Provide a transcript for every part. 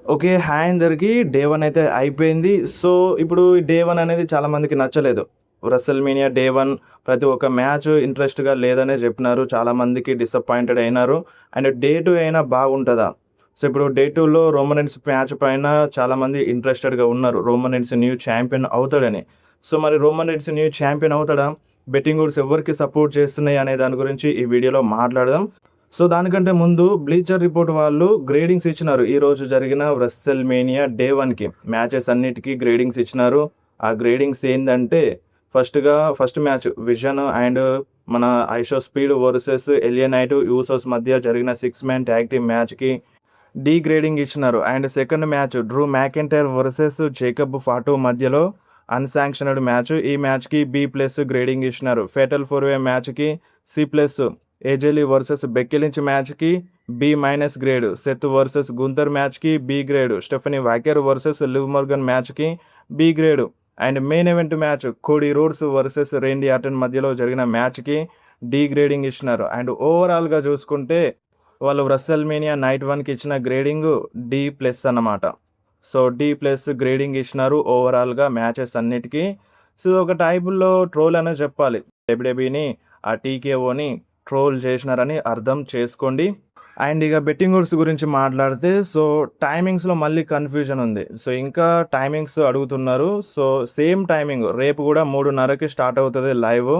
Okay. Hi అందరికి. Day 1 అయితే అయిపోయింది. సో, ఇప్పుడు ఈ డే 1 అనేది చాలా మందికి నచ్చలేదు. రెసల్‌మేనియా డే 1 ప్రతి ఒక్క మ్యాచ్ ఇంట్రెస్ట్‌గా లేదనే చెప్పినారు. చాలా మందికి డిసప్పాయింటెడ్ అయినారు. అండ్ డే 2 అయినా బాగుంటదా? సో, ఇప్పుడు డే 2లో రోమన్ రీన్స్ మ్యాచ్ పైన చాలామంది ఇంట్రెస్టెడ్‌గా ఉన్నారు. రోమన్ రీన్స్ న్యూ ఛాంపియన్ అవుతాడని. సో, మరి రోమన్ రీన్స్ న్యూ ఛాంపియన్ అవుతాడా? బెట్టింగ్ గూడ్స్ ఎవరికి సపోర్ట్ చేస్తున్నాయి అనే దాని గురించి ఈ వీడియోలో మాట్లాడదాం. సో, దానికంటే ముందు బ్లీచర్ రిపోర్ట్ వాళ్ళు గ్రేడింగ్స్ ఇచ్చినారు. ఈరోజు జరిగిన రెసల్‌మేనియా డే 1కి మ్యాచెస్ అన్నిటికి గ్రేడింగ్స్ ఇచ్చినారు. ఆ గ్రేడింగ్స్ ఏందంటే ఫస్ట్ మ్యాచ్ విజన్ అండ్ మన IShowSpeed versus LA Knight, Usos మధ్య జరిగిన 6 మ్యాన్ ట్యాగ్ టీమ్ మ్యాచ్‌కి డి గ్రేడింగ్ ఇచ్చినారు. And second match Drew McIntyre versus Jacob Fatu మధ్యలో అన్‌శాంక్షన్డ్ మ్యాచ్. ఈ మ్యాచ్‌కి బి+ గ్రేడింగ్ ఇచ్చినారు. ఫేటల్ 4-వే మ్యాచ్‌కి సి+. AJ Lee versus Becky Lynch మ్యాచ్‌కి B- grade. Seth versus Gunther మ్యాచ్‌కి B grade. Stephanie వాకెర్ versus Liv Morgan మ్యాచ్‌కి B grade. And main event match Cody Rhodes versus Randy Orton మధ్యలో జరిగిన మ్యాచ్‌కి డి గ్రేడింగ్ ఇచ్చినారు. అండ్ ఓవరాల్‌గా చూసుకుంటే వాళ్ళు రెసల్‌మేనియా నైట్ 1కి ఇచ్చిన గ్రేడింగ్ డి+ అన్నమాట. సో, డి+ గ్రేడింగ్ ఇచ్చినారు ఓవరాల్‌గా మ్యాచెస్ అన్నిటికి. సో, ఒక టైపులో ట్రోల్ అనే చెప్పాలి. డబ్ల్యూడబ్ల్యూఈని ఆ టీకేఓని ట్రోల్ చేసినారని అర్థం చేసుకోండి. అండ్ ఇక బెట్టింగ్ గూడ్స్ గురించి మాట్లాడితే సో, టైమింగ్స్‌లో మళ్ళీ కన్‌ఫ్యూజన్ ఉంది. సో, ఇంకా టైమింగ్స్ అడుగుతున్నారు. సో, సేమ్ టైమింగ్ రేపు కూడా 3:30కి స్టార్ట్ అవుతది లైవ్.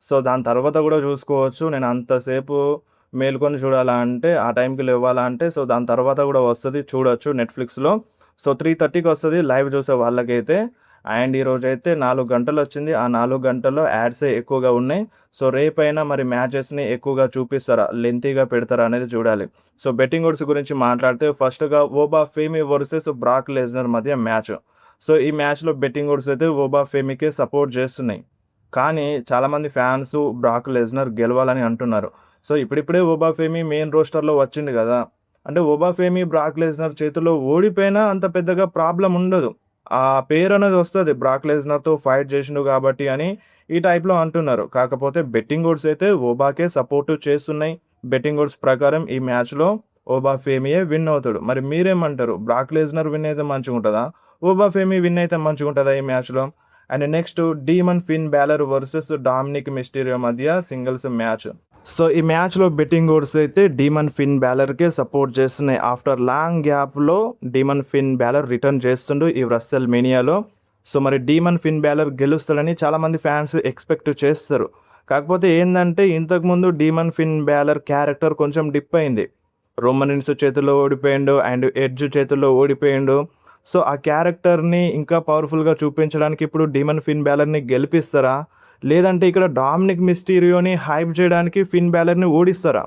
సో, దాని తర్వాత కూడా చూసుకోవచ్చు. నేను అంతసేపు మేలుకొని చూడాలా అంటే, ఆ టైంకి లేవాలా అంటే, సో, దాని తర్వాత కూడా వస్తది చూడొచ్చు నెట్‌ఫ్లిక్స్‌లో. సో, 3:30కి వస్తది లైవ్ చూసే వాళ్ళకైతే. అండ్ ఈరోజైతే 4 గంటలొచ్చింది. ఆ 4 గంటల్లో యాడ్సే ఎక్కువగా ఉన్నాయి. సో, రేపైనా మరి మ్యాచెస్‌ని ఎక్కువగా చూపిస్తారా? లెంతీగా పెడతారా అనేది చూడాలి. సో, బెట్టింగ్ ఓడ్స్ గురించి మాట్లాడితే ఫస్ట్‌గా ఓబా ఫేమి వర్సెస్ బ్రాక్ లెస్నర్ మధ్య మ్యాచ్. సో, ఈ మ్యాచ్‌లో బెట్టింగ్ ఓడ్స్ అయితే ఓబా ఫేమికే సపోర్ట్ చేస్తున్నాయి. కానీ చాలామంది ఫ్యాన్స్ బ్రాక్ లెస్నర్ గెలవాలని అంటున్నారు. సో, ఇప్పుడిప్పుడే ఓబా ఫేమి మెయిన్ రోస్టర్‌లో వచ్చిండు గదా! అంటే ఓబా ఫేమి బ్రాక్ లెస్నర్ చేతుల్లో ఓడిపోయినా అంత పెద్దగా ప్రాబ్లమ్ ఉండదు. ఆ పేరనేది వస్తది. బ్రాక్ లెస్నర్‌తో ఫైట్ చేసిండు కాబట్టి అని ఈ టైప్‌లో అంటున్నారు. కాకపోతే బెట్టింగ్ ఓడ్స్ అయితే ఓబాకే సపోర్ట్ చేస్తున్నాయి. బెట్టింగ్ ఓడ్స్ ప్రకారం ఈ మ్యాచ్‌లో ఓబా ఫేమియే విన్ అవుతాడు. మరి మీరేమంటారు? బ్రాక్ లెస్నర్ విన్ అయితే మంచిగుంటదా? ఓబా ఫేమి విన్ అయితే మంచిగుంటదా ఈ మ్యాచ్‌లో? And next demon Finn Balor versus Dominik Mysterio మధ్య సింగిల్స్ మ్యాచ్. సో, ఈ మ్యాచ్‌లో బెట్టింగ్ ఓడ్స్ అయితే డీమన్ ఫిన్ బాలర్‌కే సపోర్ట్ చేస్తున్నాయి. ఆఫ్టర్ లాంగ్ గ్యాప్‌లో డీమన్ ఫిన్ బాలర్ రిటర్న్ చేస్తుండు ఈ రెసల్‌మేనియాలో. సో, మరి డీమన్ ఫిన్ బాలర్ గెలుస్తాడని చాలామంది ఫ్యాన్స్ ఎక్స్‌పెక్ట్ చేస్తారు. కాకపోతే ఏందంటే ఇంతకుముందు డీమన్ ఫిన్ బాలర్ క్యారెక్టర్ కొంచెం డిప్ అయింది. రోమన్ రీన్స్ చేతుల్లో ఓడిపోయిండు. అండ్ ఎడ్జ్ చేతుల్లో ఓడిపోయిండు. సో, ఆ క్యారెక్టర్‌ని ఇంకా పవర్‌ఫుల్‌గా చూపించడానికి ఇప్పుడు డీమన్ ఫిన్ బాలర్‌ని గెలిపిస్తారా? లేదంటే ఇక్కడ డామినిక్ మిస్టీరియోని హైప్ చేయడానికి ఫిన్ బాలర్‌ని ఓడిస్తారా?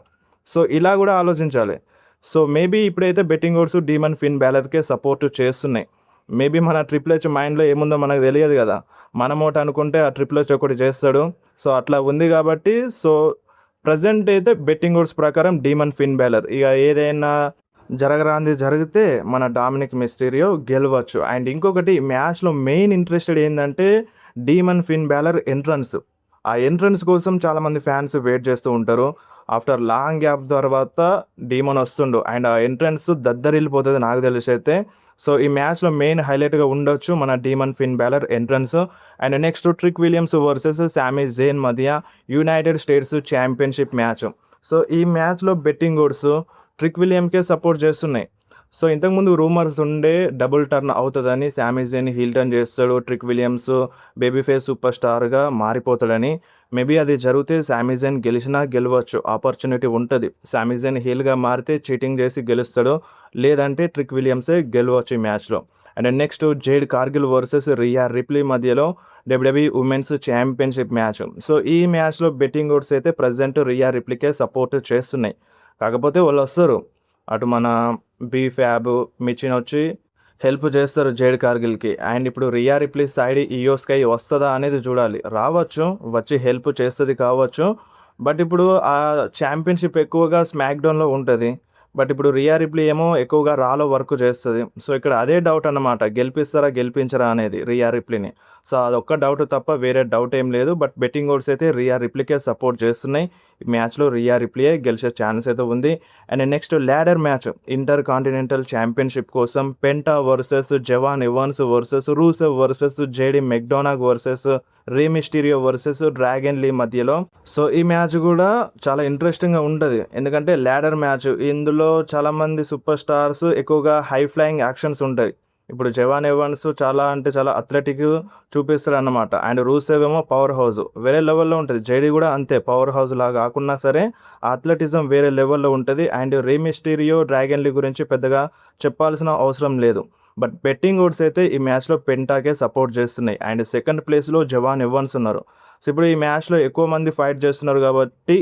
సో, ఇలా గూడా ఆలోచించాలి. సో, మేబీ ఇప్పుడైతే బెట్టింగ్ ఓడ్స్ డీమన్ ఫిన్ బాలర్‌కే సపోర్ట్ చేస్తున్నాయి. మేబీ మన ట్రిపుల్ హెచ్ మైండ్‌లో ఏముందో మనకు తెలియదు గదా! మనమోటి అనుకుంటే ఆ ట్రిపుల్ హెచ్ ఒకటి చేస్తాడు. సో, అట్లా ఉంది గాబట్టి సో, ప్రెజెంట్ అయితే బెట్టింగ్ ఓడ్స్ ప్రకారం డీమన్ ఫిన్ బాలర్. ఇగ ఏదైనా జరగరానిది జరిగితే మన డామినిక్ మిస్టీరియో గెలవచ్చు. అండ్ ఇంకొకటి మ్యాచ్‌లో మెయిన్ ఇంట్రెస్టెడ్ ఏందంటే డీమన్ ఫిన్ బాలర్ ఎంట్రన్స్. ఆ ఎంట్రన్స్ కోసం చాలామంది ఫ్యాన్స్ వెయిట్ చేస్తూ ఉంటారు. ఆఫ్టర్ లాంగ్ గ్యాప్ తర్వాత డీమన్ వస్తుండు. అండ్ ఆ ఎంట్రన్స్ దద్దరిల్లిపోతది నాకు తెలిసైతే. సో, ఈ మ్యాచ్‌లో మెయిన్ హైలైట్‌గా ఉండొచ్చు మన Demon Finn Balor entrance. And next Trick Williams versus Sami Zayn మధ్య United States championship match. So, ఈ మ్యాచ్‌లో బెట్టింగ్ ఓడ్స్ ట్రిక్ విలియమ్‌కే సపోర్ట్ చేస్తున్నాయి. సో, ఇంతకుముందు రూమర్స్ ఉండే డబుల్ టర్న్ అవుతదని సామీ జేన్ హీల్ టర్న్ చేస్తాడు. Trick Williams baby face super స్టార్‌గా మారిపోతాడని. మేబీ అది జరిగితే సామీ జేన్ గెలిచినా గెలవచ్చు. ఆపర్చునిటీ ఉంటది. సామీ జేన్ హీల్‌గా మారితే చీటింగ్ చేసి గెలుస్తాడు. లేదంటే ట్రిక్ విలియమ్సే గెలవచ్చు ఈ మ్యాచ్‌లో. And next Jade Cargill versus Rhea Ripley మధ్యలో WWE women's championship match. So, ఈ మ్యాచ్‌లో బెట్టింగ్ ఓడ్స్ అయితే ప్రెజెంట్ రియా రిప్లీకే సపోర్ట్ చేస్తున్నాయి. కాకపోతే వాళ్ళొస్తారు. అటు మన బీ ఫ్యాబ్, మిచిన్ వచ్చి హెల్ప్ చేస్తారు జేడ్ కార్గిల్‌కి. అండ్ ఇప్పుడు రియా రిప్లీ సైడ్ ఇయో స్కై వస్తదా అనేది చూడాలి. రావచ్చు. వచ్చి హెల్ప్ చేస్తది కావచ్చు. బట్ ఇప్పుడు ఆ ఛాంపియన్‌షిప్ ఎక్కువగా స్మాక్ డౌన్‌లో ఉంటది. బట్ ఇప్పుడు రియా రిప్లీ ఏమో ఎక్కువగా రాలో వర్క్ చేస్తది. సో, ఇక్కడ అదే డౌట్ అన్నమాట. గెలిపిస్తారా? గెలిపించరా? అనేది రియా రిప్లీని. సో, అదొక్క డౌట్ తప్ప వేరే డౌట్ ఏం లేదు. బట్ బెట్టింగ్ ఓడ్స్ అయితే రియా రిప్లీకే సపోర్ట్ చేస్తున్నాయి. ఈ మ్యాచ్లో రియా రిప్లే గెలిచే ఛాన్స్ అయితే ఉంది. And next ladder match intercontinental championship కోసం Penta versus Je'Von Evans versus Rusev versus JD McDonagh versus Rey Mysterio versus Dragon Lee మధ్యలో. సో ఈ మ్యాచ్ కూడా చాలా ఇంట్రెస్టింగ్గా ఉంటుంది, ఎందుకంటే ల్యాడర్ మ్యాచ్. ఇందులో చాలామంది సూపర్ స్టార్స్ ఎక్కువగా హై ఫ్లయింగ్ యాక్షన్స్ ఉంటాయి. ఇప్పుడు జవాన్ ఎవాన్స్ చాలా అంటే చాలా అథ్లెటిక్ చూపిస్తారు అన్నమాట. అండ్ రూసేవ్ ఏమో పవర్ హౌస్ వేరే లెవెల్లో ఉంటుంది. జేడీ కూడా అంతే, పవర్ హౌస్ లాగా కాకున్నా సరే అథ్లెటిజం వేరే లెవెల్లో ఉంటుంది. అండ్ రే మిస్టీరియో డ్రాగన్ లీ గురించి పెద్దగా చెప్పాల్సిన అవసరం లేదు. బట్ బెట్టింగ్ ఓడ్స్ అయితే ఈ మ్యాచ్లో పెంటాకే సపోర్ట్ చేస్తున్నాయి. అండ్ సెకండ్ ప్లేస్లో జవాన్ ఎవాన్స్ ఉన్నారు. సో ఇప్పుడు ఈ మ్యాచ్లో ఎక్కువ మంది ఫైట్ చేస్తున్నారు కాబట్టి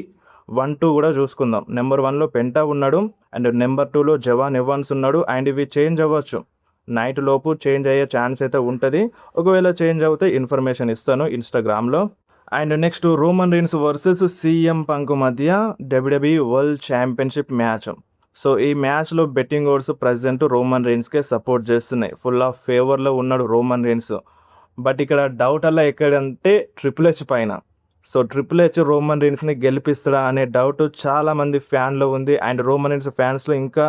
1-2 కూడా చూసుకుందాం. నెంబర్ 1లో పెంటా ఉన్నాడు, అండ్ నెంబర్ 2లో జవాన్ ఎవాన్స్ ఉన్నాడు. అండ్ ఇవి చేంజ్ అవ్వచ్చు, నైట్ లోపు చేంజ్ అయ్యే ఛాన్స్ అయితే ఉంటుంది. ఒకవేళ చేంజ్ అవుతే ఇన్ఫర్మేషన్ ఇస్తాను ఇన్స్టాగ్రామ్లో. And next Roman Reigns versus CM Punk మధ్య WWE world championship match. So ఈ మ్యాచ్లో బెట్టింగ్ ఓడ్స్ ప్రజెంట్ రోమన్ రీన్స్కే సపోర్ట్ చేస్తున్నాయి. ఫుల్ ఆఫ్ ఫేవర్లో ఉన్నాడు రోమన్ రీన్స్. బట్ ఇక్కడ డౌట్ అలా ఎక్కడంటే ట్రిపుల్ హెచ్ పైన. సో ట్రిపుల్ హెచ్ రోమన్ రీన్స్ని గెలిపిస్తాడా అనే డౌట్ చాలామంది ఫ్యాన్లో ఉంది. అండ్ రోమన్ రీన్స్ ఫ్యాన్స్లో ఇంకా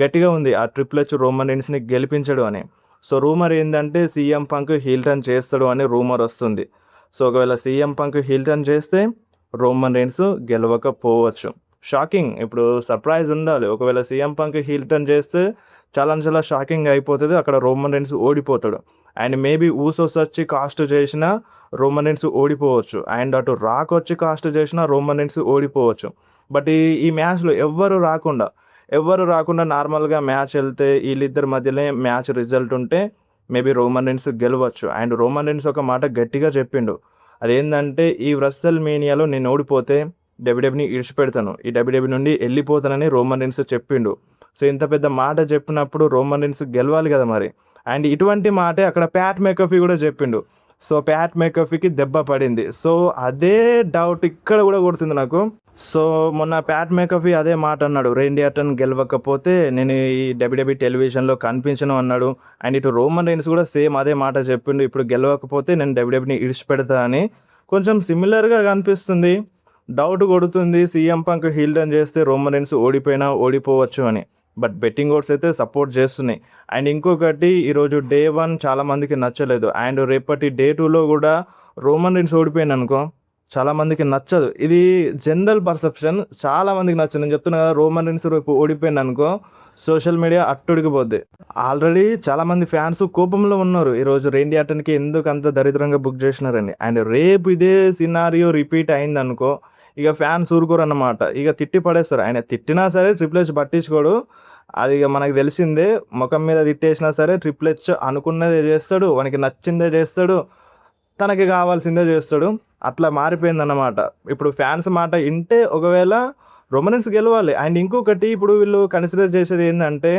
గట్టిగా ఉంది ఆ ట్రిపుల్ హెచ్ రోమన్ రీన్స్ని గెలిపించడు అని. సో రూమర్ ఏంటంటే సీఎం పంక్ హీల్ టర్న్ చేస్తాడు అని రూమర్ వస్తుంది. సో ఒకవేళ సీఎం పంక్ హీల్ టర్న్ చేస్తే రోమన్ రీన్స్ గెలవకపోవచ్చు. షాకింగ్, ఇప్పుడు సర్ప్రైజ్ ఉండాలి. ఒకవేళ సీఎం పంక్ హీల్ టర్న్ చేస్తే చాలా షాకింగ్ అయిపోతుంది, అక్కడ రోమన్ రీన్స్ ఓడిపోతాడు. అండ్ మేబీ ఊసోస్ వచ్చి కాస్ట్ చేసినా రోమన్ రీన్స్ ఓడిపోవచ్చు. అండ్ అటు రాక్ వచ్చి కాస్ట్ చేసినా రోమన్ రీన్స్ ఓడిపోవచ్చు. బట్ ఈ మ్యాచ్లో ఎవ్వరు రాకుండా నార్మల్గా మ్యాచ్ వెళ్తే వీళ్ళిద్దరి మధ్యలో మ్యాచ్ రిజల్ట్ ఉంటే మేబీ రోమన్ రీన్స్ గెలవచ్చు. అండ్ రోమన్ రీన్స్ ఒక మాట గట్టిగా చెప్పిండు, అదేంటంటే ఈ రెస్సల్ మేనియాలో నేను ఓడిపోతే డబ్ల్యూడబ్ల్యూని ఇడిచిపెడతాను, ఈ డబ్ల్యూడబ్ల్యూ నుండి వెళ్ళిపోతానని రోమన్ రీన్స్ చెప్పిండు. సో ఇంత పెద్ద మాట చెప్పినప్పుడు రోమన్ రీన్స్ గెలవాలి కదా మరి. అండ్ ఇటువంటి మాటే అక్కడ ప్యాట్ మెకఫీ కూడా చెప్పిండు. సో ప్యాట్ మెకఫీకి దెబ్బ పడింది. సో అదే డౌట్ ఇక్కడ కూడా కొడుతుంది నాకు. సో మొన్న ప్యాట్ మెకఫీ అదే మాట అన్నాడు, రేండీ ఆర్టన్ గెలవకపోతే నేను ఈ డబ్ల్యూడబ్ల్యూ టెలివిజన్లో కనిపించను అన్నాడు. అండ్ ఇటు రోమన్ రీన్స్ కూడా సేమ్ అదే మాట చెప్పిండు, ఇప్పుడు గెలవకపోతే నేను డబ్ల్యూడబ్ల్యూని ఇడిచిపెడతా అని. కొంచెం సిమిలర్గా కనిపిస్తుంది, డౌట్ కొడుతుంది సీఎం పంక్ హీల్ టర్న్ చేస్తే రోమన్ రీన్స్ ఓడిపోవచ్చు అని. బట్ బెట్టింగ్ ఓడ్స్ అయితే సపోర్ట్ చేస్తున్నాయి. అండ్ ఇంకొకటి, ఈరోజు డే 1 చాలామందికి నచ్చలేదు. అండ్ రేపటి డే 2లో కూడా రోమన్ రీన్స్ ఓడిపోయింది అనుకో చాలామందికి నచ్చదు. ఇది జనరల్ పర్సెప్షన్, చాలామందికి నచ్చదు. నేను చెప్తున్నా కదా, రోమన్ రీన్స్ రేపు ఓడిపోయింది అనుకో సోషల్ మీడియా అట్టుడికిపోద్ది. ఆల్రెడీ చాలామంది ఫ్యాన్స్ కోపంలో ఉన్నారు, ఈరోజు రేండీ ఆర్టన్కి ఎందుకు అంత దరిద్రంగా బుక్ చేసినారని. అండ్ రేపు ఇదే సినారియో రిపీట్ అయింది అనుకో ఇక ఫ్యాన్స్ ఊరుకోరు అన్నమాట, ఇక తిట్టి పడేస్తారు. ఆయన తిట్టినా సరే ట్రిపుల్ హెచ్ పట్టించుకోడు, అది ఇక మనకు తెలిసిందే. ముఖం మీద తిట్టేసినా సరే ట్రిపుల్ హెచ్ అనుకున్నదే చేస్తాడు, వానికి నచ్చిందే చేస్తాడు, తనకి కావాల్సిందే చేస్తాడు. అట్లా మారిపోయిందన్నమాట. ఇప్పుడు ఫ్యాన్స్ మాట వింటే ఒకవేళ రోమన్ రీన్స్ గెలవాలి. అండ్ ఇంకొకటి, ఇప్పుడు వీళ్ళు కన్సిడర్ చేసేది ఏంటంటే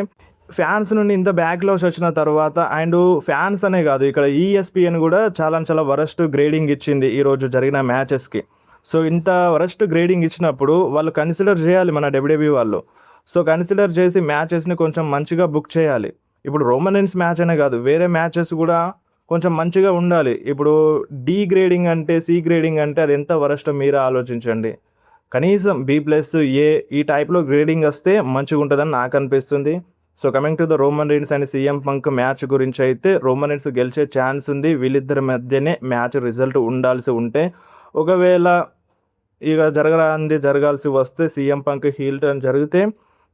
ఫ్యాన్స్ నుండి ఇంత బ్యాక్లాష్ వచ్చిన తర్వాత, అండ్ ఫ్యాన్స్ అనే కాదు ఇక్కడ ESPN కూడా చాలా వరస్ట్ గ్రేడింగ్ ఇచ్చింది ఈరోజు జరిగిన మ్యాచెస్కి. సో ఇంత వరస్ట్ గ్రేడింగ్ ఇచ్చినప్పుడు వాళ్ళు కన్సిడర్ చేయాలి మన WWE వాళ్ళు. సో కన్సిడర్ చేసి మ్యాచెస్ని కొంచెం మంచిగా బుక్ చేయాలి. ఇప్పుడు రోమన్ రీన్స్ మ్యాచ్ అనే కాదు, వేరే మ్యాచెస్ కూడా కొంచెం మంచిగా ఉండాలి. ఇప్పుడు D గ్రేడింగ్ అంటే, C గ్రేడింగ్ అంటే అది ఎంత వరస్ట్ మీరే ఆలోచించండి. కనీసం B+A ఈ టైప్లో గ్రేడింగ్ వస్తే మంచిగా ఉంటుందని నాకు అనిపిస్తుంది. So coming to the Roman Reigns and CM Punk match గురించి అయితే రోమన్ రీన్స్ గెలిచే ఛాన్స్ ఉంది. వీళ్ళిద్దరి మధ్యనే మ్యాచ్ రిజల్ట్ ఉండాల్సి ఉంటే, ఒకవేళ ఇక జరగాల్సి వస్తే సీఎం పంక్ హీల్ టర్న్ జరిగితే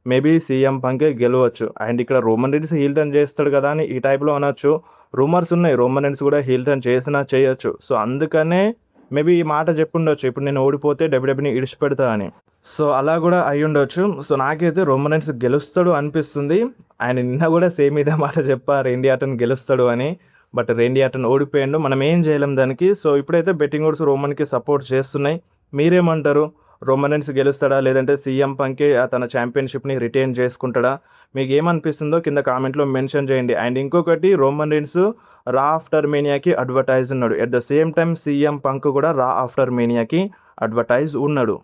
మేబీ సీఎం పంకే గెలవచ్చు. అండ్ ఇక్కడ రోమన్ రీన్స్ హీల్ టర్న్ చేస్తాడు కదా అని ఈ టైప్లో అనొచ్చు. రూమర్స్ ఉన్నాయి రోమన్ రీన్స్ కూడా హీల్ టర్న్ చేసినా చేయొచ్చు. సో అందుకనే మేబీ ఈ మాట చెప్పుండొచ్చు, ఇప్పుడు నేను ఓడిపోతే డబ్ల్యూడబ్ల్యూని ఇడిచిపెడతా అని. సో అలా కూడా అయి ఉండొచ్చు. సో నాకైతే రోమన్ రీన్స్ గెలుస్తాడు అనిపిస్తుంది. ఆయన నిన్న కూడా సేమ్ ఇదే మాట చెప్పా, రేండీ ఆర్టన్ గెలుస్తాడు అని. బట్ రేండీ ఆర్టన్ ఓడిపోయాడు, మనం ఏం చేయలేం దానికి. సో ఇప్పుడైతే బెట్టింగ్ ఓడ్స్ రోమన్కి సపోర్ట్ చేస్తున్నాయి. మీరేమంటారు? రోమన్ రీన్స్ గెలుస్తాడా, లేదంటే సీఎం పంకే తన ఛాంపియన్షిప్ని రిటైన్ చేసుకుంటాడా? మీకు ఏమనిపిస్తుందో కింద కామెంట్లో మెన్షన్ చేయండి. అండ్ ఇంకొకటి, రోమన్ రీన్స్ రా ఆఫ్టర్ మేనియాకి అడ్వర్టైజ్ ఉన్నాడు. At the same time CM punk కూడా రా ఆఫ్టర్ మేనియాకి అడ్వర్టైజ్ ఉన్నాడు.